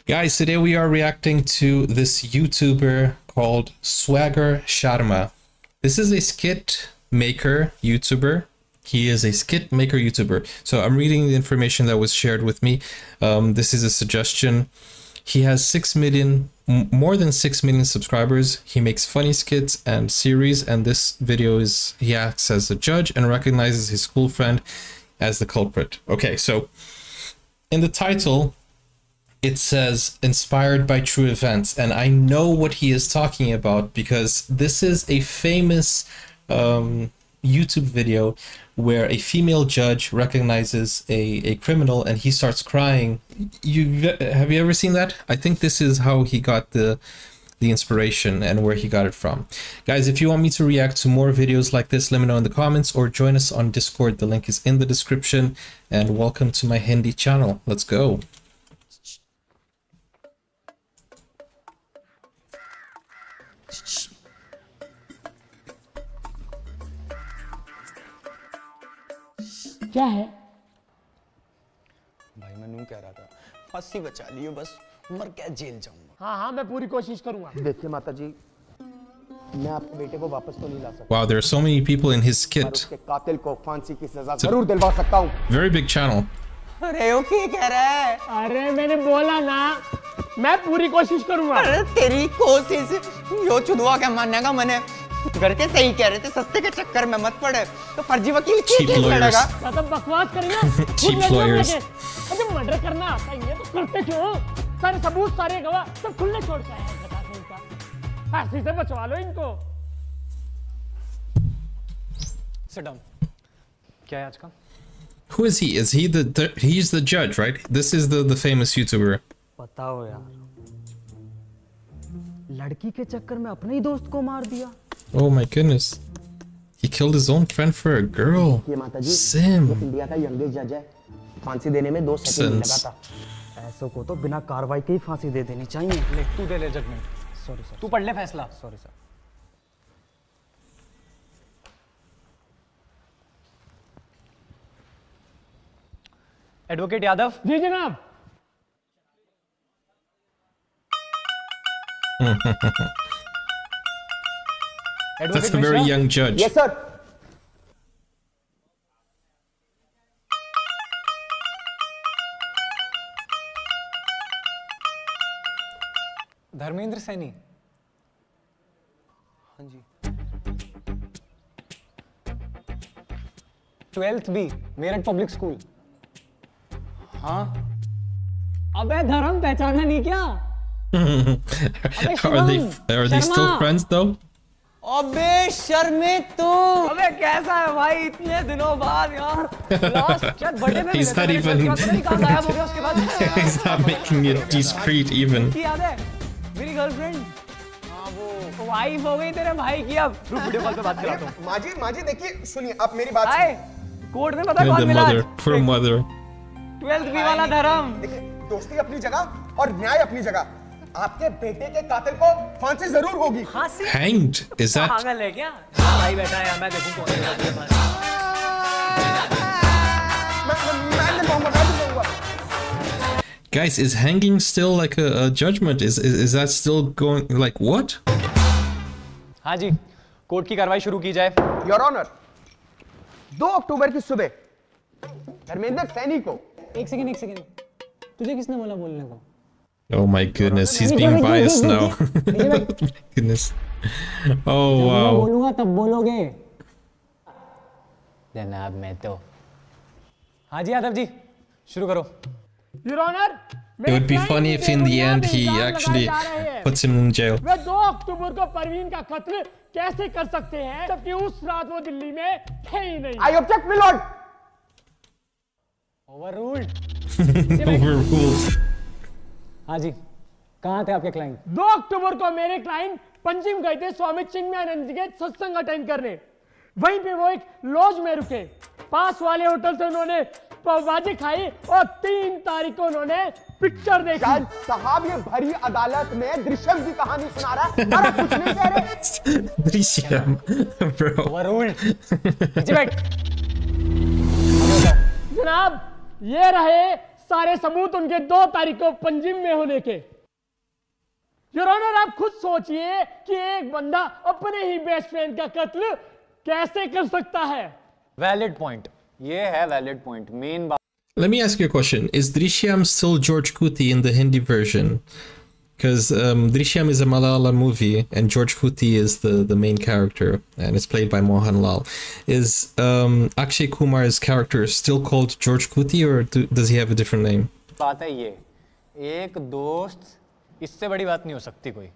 Guys, today we are reacting to this YouTuber called Swagger Sharma. This is a skit maker YouTuber. He is a skit maker YouTuber. So I'm reading the information that was shared with me. This is a suggestion. He has 6 million, more than 6 million subscribers. He makes funny skits and series, and this video is, he acts as a judge and recognizes his school friend as the culprit. Okay, so in the title, it says inspired by true events, and I know what he is talking about because this is a famous YouTube video where a female judge recognizes a criminal and he starts crying. Have you ever seen that? I think this is how he got the inspiration and where he got it from. Guys, if you want me to react to more videos like this, let me know in the comments or join us on Discord. The link is in the description, and welcome to my Hindi channel. Let's go. क्या है भाई मैं नूं कह रहा था फांसी बचा लियो, बस मर क्या जेल जाऊंगा। हाँ हाँ मैं पूरी कोशिश करूंगा। देखिए माता जी, मैं आपके बेटे को वापस तो नहीं ला सकता। Wow, there are so many people in his skit. उसके कातिल को फांसी की सजा जरूर दिलवा सकता हूँ। Very big channel. अरे वो क्या कह रहा है? अरे मैंने बोला ना, मैं पूरी कोशिश करूंगा। अरे तेरी कोशिश यो चुदवा क्या मानने का मैंने घर के सही कह रहे थे, सस्ते के चक्कर में मत पड़े तो फर्जी वकील की लड़ेगा। मतलब बकवास करेंगे। Cheap lawyers. अबे मर्डर करना आता ही है तो करते क्यों? सारे सबूत, सारे गवाह सब खुले छोड़ के आए हैं, बता दो इनका। फांसी से बचवा लो इनको। Sit down. क्या है आज का? Who is he? Is he he's the judge, right? This is the famous YouTuber. बताओ यार, लड़की के चक्कर में अपने ही दोस्त को मार दिया। Oh my goodness. He killed his own friend for a girl. ये माता जी, Sim. इंडिया का यंगेस्ट जज है, फांसी देने में 2 सेकंड लगा था। ऐसों को तो बिना कार्रवाई के ही फांसी दे देनी चाहिए। ले तू दे ले जजमेंट। Sorry sir. तू पढ़ ले फैसला। Sorry sir. एडवोकेट यादव। जी जनाब। That's a very young judge. Yes sir. Dharmendra Saini. हाँ जी। 12th B Meerut public school. हाँ। अबे धर्म पहचाना नहीं क्या? Are they still friends though? अबे शर्मे तू। अबे कैसा है भाई इतने दिनों बाद यार? लास्ट शायद बर्थडे में He's not even. गायब हो गया उसके बाद। He's not making it discreet even. की याद है? मेरी गर्लफ्रेंड। हाँ वो वाइफ हो गई तेरे भाई की अब। रुक वीडियो कॉल पे बात कराता हूँ। माजी देखिए सुनिए आप मेरी बात आए कोर्ट में पता कौन The मिला? mother, poor mother. 12th B वाला धर्म। देखिए दोस्ती अपनी जगह और न्याय अपनी जगह। आपके बेटे के कातिल को फांसी जरूर होगी। फांसी? Hanged? Is that? पागल है क्या? भाई बैठा है मैं देखूं कौन है तेरे पास। मैं दूंगा। Guys, is hanging still like a judgment? Is that still going, like what? हाँ जी, कोर्ट की कार्रवाई शुरू की जाए। योर ऑनर, 2 अक्टूबर की सुबह धर्मेंद्र सैनी को। एक सेकंड। तुझे किसने बोला बोलने को? Oh my goodness, he's being biased now. Goodness. Oh wow. बोलूंगा तब बोलोगे। जनाब मैं तो। हाँ जी यादव जी, शुरू करो। Your Honor, It would be funny if in the end he actually puts him in jail. वे 2 अक्टूबर को परवीन का कत्ल कैसे कर सकते हैं जबकि उस रात वो दिल्ली में थे ही नहीं? I object my Lord. Overruled. Overruled. हाँ जी, कहाँ थे आपके क्लाइंट? 2 अक्टूबर को मेरे क्लाइंट पंजिम गए थे स्वामी चिन्मयानंद जी के सत्संग अटेंड करने। वहीं पे वो एक लॉज में रुके। पास वाले होटल से उन्होंने पावभाजी खाई और 3 तारीख को उन्होंने पिक्चर देखी। जज साहब ये भरी अदालत में दृश्यम की कहानी सुना रहा है और आप कुछ नहीं कह रहे। Drishyam, bro. ओवररूल्ड। पीछे बैठ। जनाब ये रहे सारे सबूत उनके 2 तारीख को पंजिम में होने के। योर ऑनर, आप खुद सोचिए कि एक बंदा अपने ही बेस्ट फ्रेंड का कत्ल कैसे कर सकता है। वैलिड पॉइंट, ये है वैलिड पॉइंट। मेन बात। Let me ask you a question. Is Drishyam still George Kooty in the Hindi version? Because Drishyam is a Malayalam movie and George Kooty is the main character and it's played by Mohanlal. Is Akshay Kumar's character still called George Kooty or does he have a different name? बात है ये, एक दोस्त, इससे बड़ी बात नहीं हो सकती कोई।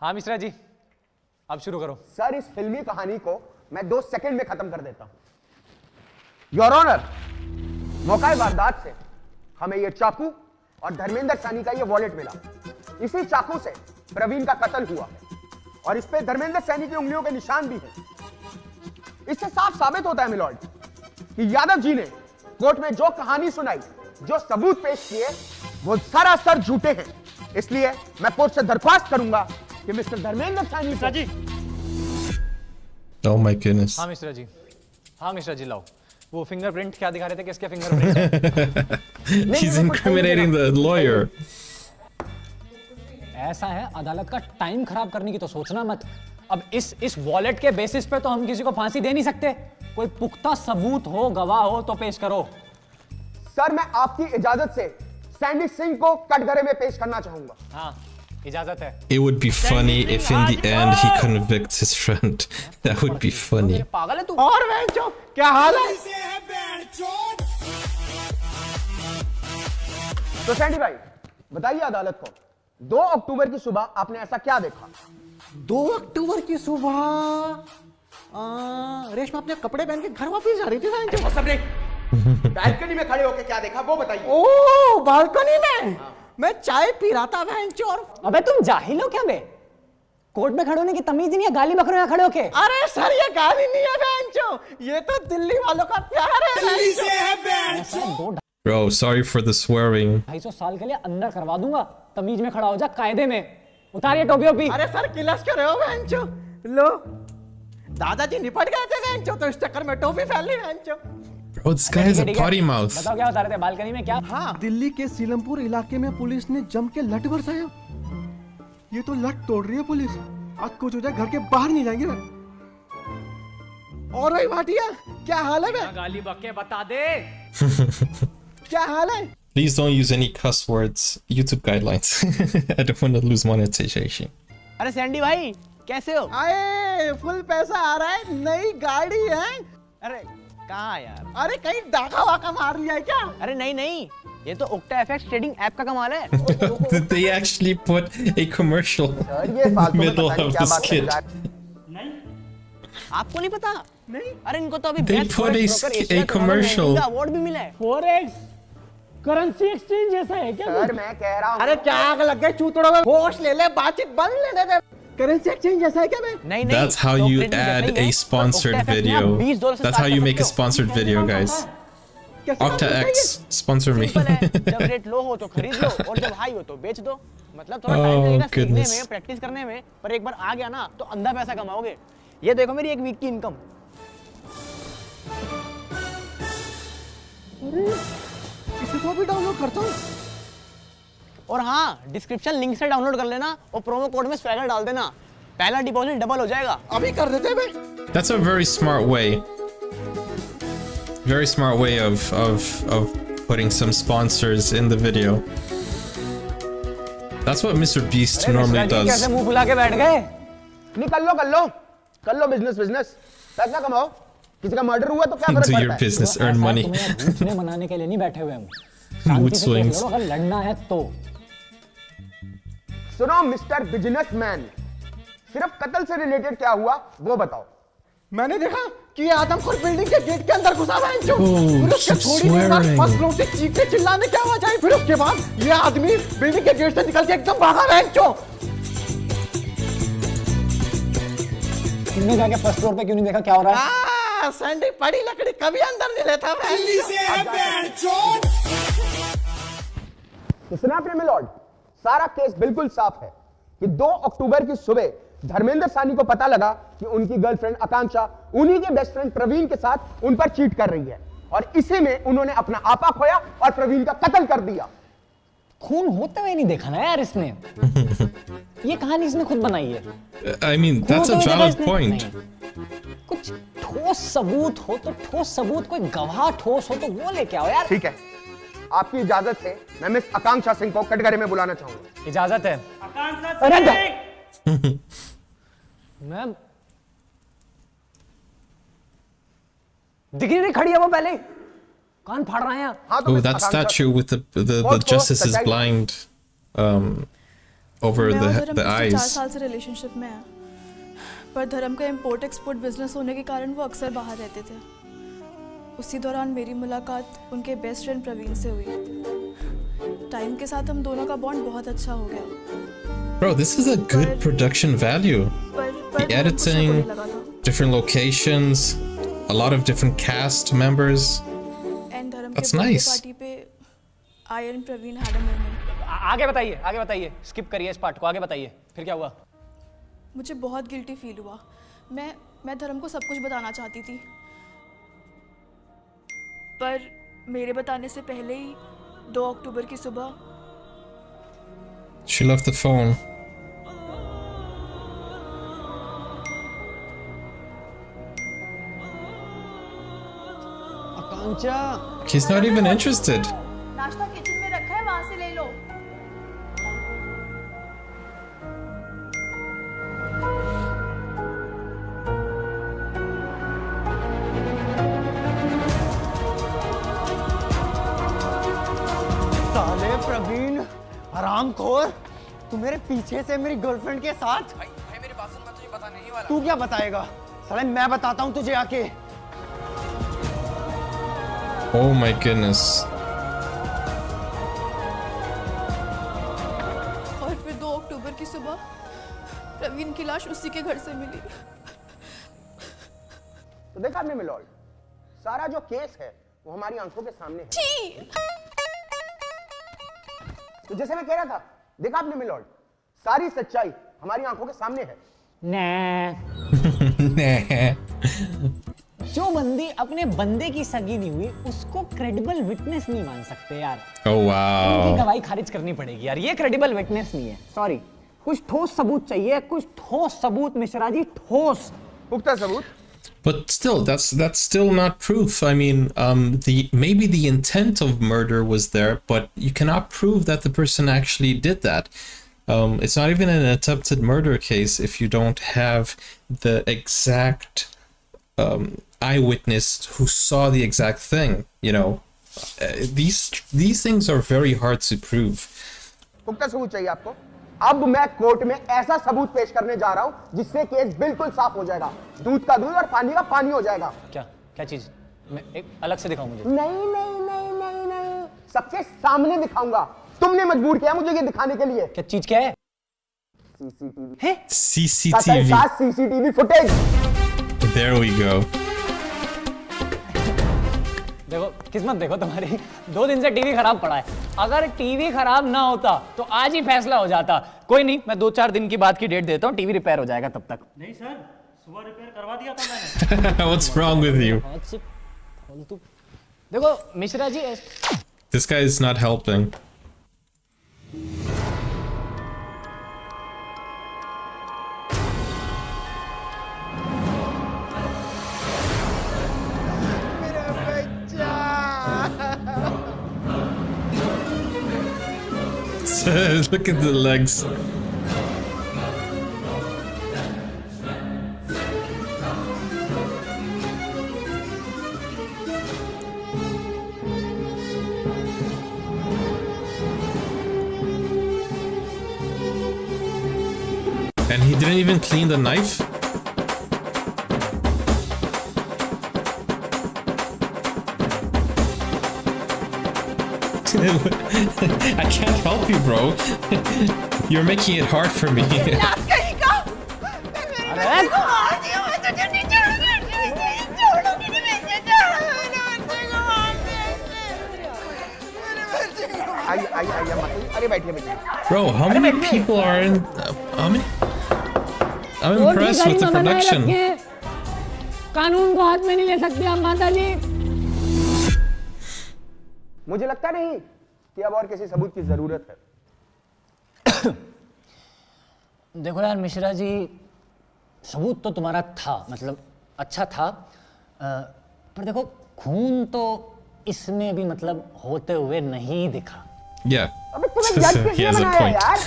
हाँ मिश्रा जी, अब शुरू करो। सर, इस फिल्मी कहानी को मैं 2 सेकंड में खत्म कर देता हूं। योर ऑनर, मौका वारदात से हमें यह चाकू और धर्मेंद्र सैनी का यह वॉलेट मिला। इसी चाकू से प्रवीण का कत्ल हुआ और इस पे धर्मेंद्र सैनी की उंगलियों के निशान भी हैं। इससे साफ साबित होता है मिलॉर्ड कि यादव जी ने कोर्ट में जो कहानी सुनाई, जो सबूत पेश किए, वो सरासर झूठे हैं। इसलिए मैं कोर्ट से दरख्वास्त करूंगा कि mister Dharmendra Saini ji. Oh my goodness. हाँ मिश्रा जी, हाँ मिश्रा जी, लाओ वो फिंगरप्रिंट। क्या दिखा रहे थे, किसके fingerprint? He's incriminating the lawyer. ऐसा है, अदालत का टाइम खराब करने की तो सोचना मत। अब इस वॉलेट के बेसिस पे तो हम किसी को फांसी दे नहीं सकते। कोई पुख्ता सबूत हो, गवाह हो तो पेश करो। सर, मैं आपकी इजाजत से सैंडी सिंह को कटघरे में पेश करना चाहूंगा। हाँ, इजाजत है। It would be funny if in the end he convicts his friend. That would be funny. पागल है तू? और बहनचोद, क्या हाल है? तो सैंडी भाई, बताइए अदालत को, 2 अक्टूबर की सुबह आपने ऐसा क्या देखा? 2 अक्टूबर की सुबह रेशमा अपने कपड़े पहन के घर वापस जा रही थी। सबने बालकनी में खड़े होकर क्या देखा वो बताइए। ओह, बालकनी में मैं चाय पी रहा था भैंचोर। अबे तुम जाहिल हो क्या बे? कोर्ट में खड़े होने की तमीज नहीं है, गाली बक रहे हो खड़े होके। अरे सर, ये गाली नहीं है भैंचो, ये तो दिल्ली वालों का प्यार है। दिल्ली से है भैंचो। Bro, sorry for the swearing. 250 साल के लिए अंदर करवा दूंगा। तमीज में खड़ा हो जा, कायदे में। उतारिए टोपी ओपी। अरे सर, किलस कर रहे हो भैंचो? लो, दादाजी निपट गए थे भैंचो, तो इस चक्कर में टोपी फैल ली भैंचो। Bro, this guy has a potty mouth. बताओ क्या बता रहे थे बालकनी में? क्या? हाँ, दिल्ली के सीलमपुर इलाके में पुलिस ने जम के लट बरसाया। ये तो लट तोड़ रही है पुलिस। आज कुछ हो जाए, घर के बाहर नहीं जाएंगे। और भाई भाटिया, क्या हाल है बे? गाली बक के बता दे। क्या हाल है? Please don't use any cuss words. YouTube guidelines. I don't want to lose monetization. अरे सैंडी भाई, कैसे हो? आए, फुल पैसा आ रहा है, नई गाड़ी है। अरे कहाँ यार? अरे कहीं डाका वाका मार लिया है क्या? अरे नहीं, ये तो Octa FX ट्रेडिंग ऐप का कमाल है। Did they actually put a commercial middle of the skit? नहीं, आपको नहीं पता? नहीं। अरे इनको तो अभी They put a commercial. Award भी मिला है। Forex करेंसी एक्सचेंज जैसा है क्या? सर मैं कह रहा हूँ। अरे क्या आग लग गई चूतड़ों में? होश ले ले, बातचीत बंद लेने दे। करेंसी एक्सचेंज जैसा है क्या बे? नहीं। That's how you add a sponsored video. That's how you make a sponsored video, guys. Octa X, sponsor me. जब रेट लो हो तो खरीद लो और जब हाई हो तो बेच दो। मतलब थोड़ा टाइम लगेगा सीखने में, प्रैक्टिस करने में, पर एक बार आ गया ना तो अंधा पैसा कमाओगे। ये देखो मेरी एक वीक की इनकम। इसे तो भी डाउनलोड करता हूँ। और हाँ, डिस्क्रिप्शन लिंक से डाउनलोड कर लेना और प्रोमो कोड में स्वैगर डाल देना। पहला डिपॉजिट डबल हो जाएगा। अभी कर देते बे। That's a very smart way. Very smart way of putting some sponsors in the video. That's what Mr. Beast normally does. कैसे मुंह फुला के बैठ गए? नहीं, कर लो बिजनेस, पैसा कमाओ। किसी का मर्डर हुआ तो क्या फर्क पड़ता है? Do your business, earn money. दूसरे मनाने के लिए नहीं बैठे हुए हम। Mood swings. अगर लड़ना है तो। सुनो मिस्टर बिजनेसमैन, सिर्फ कत्ल से रिलेटेड क्या हुआ वो बताओ। मैंने देखा कि ये आदमखोर बिल्डिंग के गेट के अंदर घुसा हुआ है। फिर उसके keep थोड़ी देर बाद swearing. फर्स्ट फ्लोर से चीखने चिल्लाने की आवाज आई। फिर उसके बाद ये आदमी बिल्डिंग के गेट से निकल के एकदम भागा है। तुमने जाके फर्स्ट फ्लोर पे क्यों नहीं देखा क्या हो रहा है? सैंडी पड़ी लकड़ी कभी अंदर नहीं लेता। सुना आपने मिलॉर्ड, सारा केस बिल्कुल साफ है कि 2 अक्टूबर की सुबह धर्मेंद्र सानी को पता लगा कि उनकी गर्लफ्रेंड आकांक्षा उन्हीं के बेस्ट फ्रेंड प्रवीण के साथ उन पर चीट कर रही है और इसी में उन्होंने अपना आपा खोया और प्रवीण का कत्ल कर दिया। खून होते हुए नहीं देखा ना यार इसने। ये कहानी इसने खुद बनाई है। I mean, that's a valid point. कुछ ठोस सबूत हो तो ठोस सबूत, कोई गवाह ठोस हो तो वो लेके आओ यार। ठीक है, आपकी इजाजत से मैं मिस आकांक्षा सिंह को कटघरे में बुलाना चाहूंगा। इजाजत है। मैं दिख नहीं खड़ी है वो, पहले कान फाड़ रहे हैं। हाँ, तो Oh, that statue with the justice is blind over the eyes. 4 साल से रिलेशनशिप में है, पर धर्म का इंपोर्ट एक्सपोर्ट बिजनेस होने के कारण वो अक्सर बाहर रहते थे। उसी दौरान मेरी मुलाकात उनके बेस्ट फ्रेंड प्रवीण से हुई। टाइम के साथ हम दोनों का बॉन्ड बहुत अच्छा हो गया। Bro, this is a good production value. The editing, different locations, a lot of different cast members. And धर्म That's के nice. पार्टी पे I and Praveen had a moment. आगे बताइए, स्किप करिए इस पार्ट को, आगे बताइए फिर क्या हुआ। मुझे बहुत गिल्टी फील हुआ। मैं धर्म को सब कुछ बताना चाहती थी, पर मेरे बताने से पहले ही 2 अक्टूबर की सुबह She left the phone. Akanksha, He's not even interested. नाश्ता किचन में रखा है, वहां से ले लो। साले प्रवीण हरामखोर, तू मेरे पीछे से मेरी गर्लफ्रेंड के साथ। भाई मेरी बात सुन, मैं तुझे बताने नहीं वाला। तू क्या बताएगा? साले मैं बताता हूँ तुझे आके। Oh my goodness. और फिर 2 अक्टूबर की सुबह प्रवीण की लाश उसी के घर से मिली। तो देखा आपने मिलोल, सारा जो केस है वो हमारी आंखों के सामने है। तो जैसे मैं कह रहा था, देखा आपने मिलोल, सारी सच्चाई हमारी आंखों के सामने है। जो बंदी अपने बंदे की सगी नहीं हुई उसको क्रेडिबल विटनेस नहीं मान सकते यार। Oh wow. उनकी गवाही खारिज करनी पड़ेगी यार, ये क्रेडिबल विटनेस नहीं है। सॉरी, कुछ ठोस सबूत चाहिए, कुछ ठोस सबूत मिश्रा जी, ठोस पुख्ता सबूत। But still, that's still not proof. I mean, maybe the intent of murder was there, but you cannot prove that the person actually did that. It's not even an attempted murder case if you don't have the exact eyewitness who saw the exact thing. You know, these things are very hard to prove. पुख्ता सबूत चाहिए आपको? अब मैं court में ऐसा सबूत पेश करने जा रहा हूं जिससे केस बिल्कुल साफ हो जाएगा, दूध का दूध और पानी का पानी हो जाएगा। क्या चीज? मैं एक अलग से दिखाऊं मुझे? नहीं, सबके सामने दिखाऊंगा। तुमने मजबूर किया मुझे ये दिखाने के लिए। क्या चीज क्या है? CCTV. CCTV footage. There we go. देखो किस्मत देखो तुम्हारी, 2 दिन से टीवी खराब पड़ा है। अगर टीवी खराब ना होता तो आज ही फैसला हो जाता। कोई नहीं, मैं 2-4 दिन की बात की डेट देता हूँ, टीवी रिपेयर हो जाएगा तब तक। नहीं सर, सुबह रिपेयर करवा दिया था मैंने। What's wrong with you? देखो Mishra ji, This guy is not helping. Look at the legs. And he didn't even clean the knife? I can't help you, bro. You're making it hard for me. अरे बैठिए। Bro, how many people are in? How many? I'm impressed with the production. कानून को हाथ में नहीं ले सकते आप माता जी। मुझे लगता नहीं कि अब और किसी सबूत की जरूरत है। देखो यार मिश्रा जी, सबूत तो तुम्हारा था, मतलब अच्छा था, पर देखो खून तो इसमें भी मतलब होते हुए नहीं दिखा। Yeah. अबे तुम्हें जज किसने बनाया यार?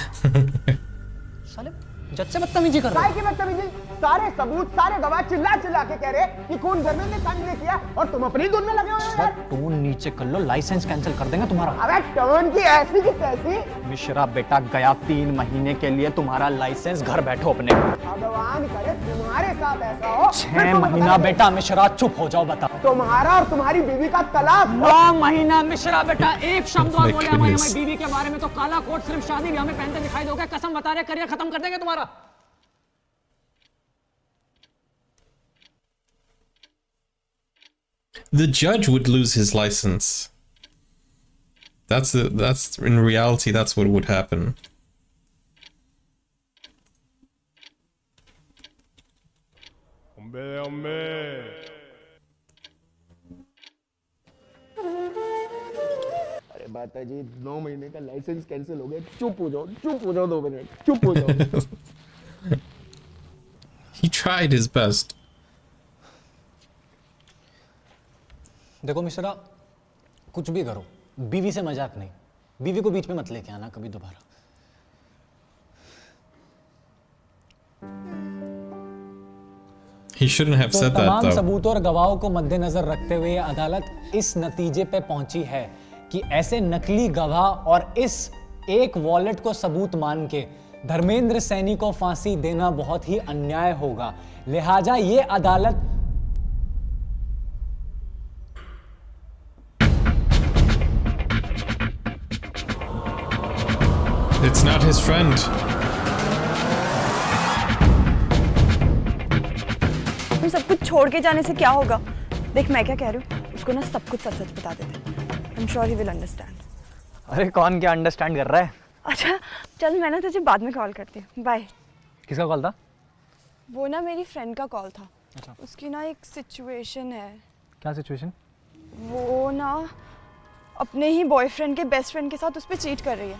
साले जज से बदतमीजी कर रहे हो। की बदतमीजी? सारे सबूत, सारे गवाह चिल्ला चिल्ला के कह रहे कि खून धर्मेंद्र सानी ने किया और तुम अपनी धुन में लगे हुए हो यार। टोन नीचे कर लो, लाइसेंस कैंसिल कर देंगे तुम्हारा। अबे टोन की ऐसी की तैसी। मिश्रा बेटा गया 3 महीने के लिए तुम्हारा लाइसेंस, घर बैठो अपने। भगवान करे तुम्हारे साथ ऐसा हो। 6 महीना बेटा मिश्रा, चुप हो जाओ, बता। तुम्हारा और तुम्हारी बीवी का तलाक। 9 महीना मिश्रा बेटा, एक शब्द और बोले हमारी बीवी के बारे में तो काला कोट सिर्फ शादी भी हमें पहनते दिखाई दोगे। कसम बता रहे करियर खत्म कर देंगे तुम्हारा। The judge would lose his license. That's in reality, that's what would happen. अरे माता जी, 9 महीने का लाइसेंस कैंसिल हो गया। चुप हो जाओ 2 मिनट, चुप हो जाओ। He tried his best. देखो मिश्रा, कुछ भी करो, बीवी से मजाक नहीं। बीवी को बीच में मत लेके आना कभी दोबारा। He shouldn't have said that तमाम though. सबूत और गवाहों को मद्देनजर रखते हुए अदालत इस नतीजे पे पहुंची है कि ऐसे नकली गवाह और इस एक वॉलेट को सबूत मान के धर्मेंद्र सैनी को फांसी देना बहुत ही अन्याय होगा। लिहाजा ये अदालत It's not his friend. हम सब कुछ छोड़ के जाने से क्या होगा? देख मैं क्या कह रही हूँ, उसको ना सब कुछ सच सच बता देते। I'm sure he will understand. अरे कौन क्या अंडरस्टैंड कर रहा है? अच्छा चल, मैं ना तुझे बाद में कॉल करती हूँ। बाय। किसका कॉल था? वो ना मेरी फ्रेंड का कॉल था। अच्छा। उसकी ना एक सिचुएशन है। क्या सिचुएशन? वो ना अपने ही बॉयफ्रेंड के बेस्ट फ्रेंड के साथ उस पर चीट कर रही है।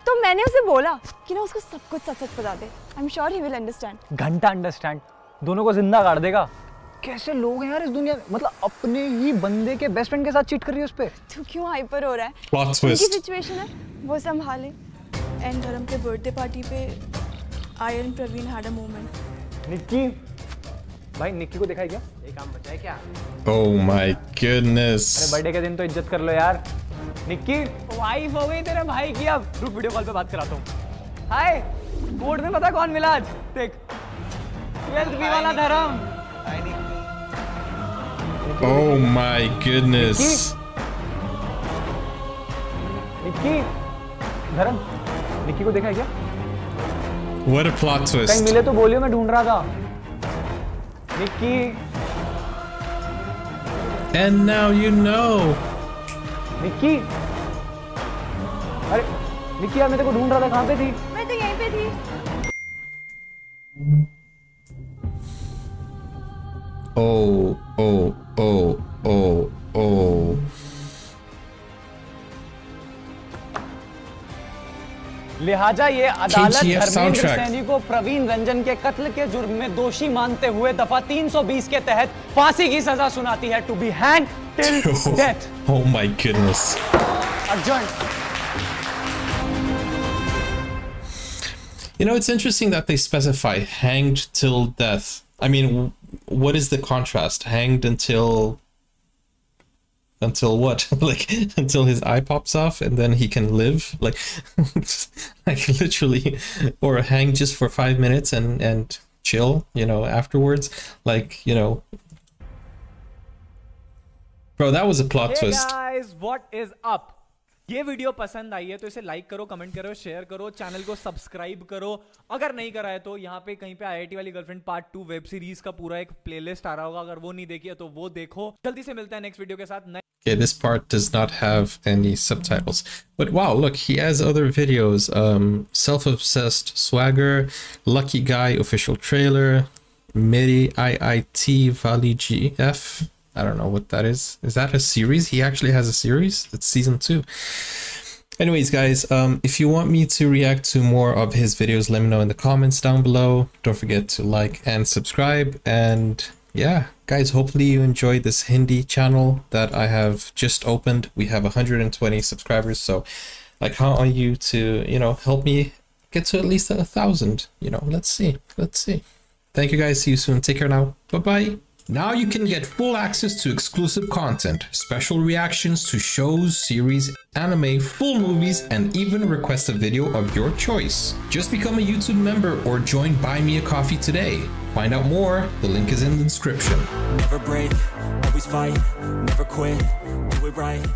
तो मैंने उसे बोला कि ना उसको सब कुछ सच सच बता दे। I am sure he will understand. घंटा अंडरस्टैंड, दोनों को जिंदा गाड़ देगा। कैसे लोग हैं यार इस दुनिया में, मतलब अपने ही बंदे के बेस्ट फ्रेंड के साथ चीट कर रही है उस पे। तू क्यों हाइपर हो रहा है? Plot twist. उनकी सिचुएशन है, वो संभाले। एंड धर्म के बर्थडे पार्टी पे I and Praveen had a moment. Nikki भाई, निक्की को दिखाई क्या? एक काम बचा है क्या? Oh my goodness. अरे बर्थडे के दिन तो इज्जत कर लो यार। निक्की वाइफ हो गई तेरे भाई की। अब रुक, वीडियो कॉल पे बात कराता हूँ। हाय, कोर्ट में पता कौन मिला आज? देख, 12th बी वाला धर्म। Oh my goodness. निक्की, धर्म, निक्की को देखा है क्या? What a plot कहीं twist. मिले तो बोलियो, मैं ढूंढ रहा था। Nikki. And now you know. Nikki, अरे निक्की यार, मैं तेरे को ढूंढ रहा था, कहाँ पे थी? मैं तो यहीं पे थी। Oh, oh, oh, oh, oh. लिहाजा ये अदालत KGF धर्मेंद्र soundtrack. सैनी को प्रवीण रंजन के कत्ल के जुर्म में दोषी मानते हुए दफा 320 के तहत फांसी की सजा सुनाती है। To be hang till death. Oh my goodness. Adjourned. You know, it's interesting that they specify hanged till death. I mean, what is the contrast? Hanged until what? Like until his eye pops off and then he can live? Like like literally, or hang just for 5 minutes and chill, you know, afterwards. Like, you know. Bro, that was a plot twist. Guys, what is up? ये video पसंद आई है तो इसे like करो, comment करो, share करो, channel को subscribe करो। अगर नहीं करा है तो यहाँ पे कहीं पे आईआईटी वाली गर्लफ्रेंड पार्ट 2 वेब सीरीज का पूरा एक प्लेलिस्ट आ रहा होगा, अगर वो नहीं देखी है तो वो देखो। जल्दी से मिलते हैं नेक्स्ट वीडियो के साथ। Okay, this part does not have any subtitles. But wow, look, he has other videos. Self-Obsessed Swagger, Lucky Guy official trailer, Miri IIT Valley GF. I don't know what that is. Is that a series? He actually has a series? It's season 2. Anyways, guys, if you want me to react to more of his videos, let me know in the comments down below. Don't forget to like and subscribe. And yeah, guys, hopefully you enjoyed this Hindi channel that I have just opened. We have 120 subscribers, so I count on you to, you know, help me get to at least 1,000. You know, let's see. Thank you guys. See you soon. Take care now. Bye-bye. Now you can get full access to exclusive content, special reactions to shows, series, anime, full movies, and even request a video of your choice. Just become a YouTube member or join Buy Me a Coffee today. Find out more, the link is in the description. Never break, always fight, never quit, do it right.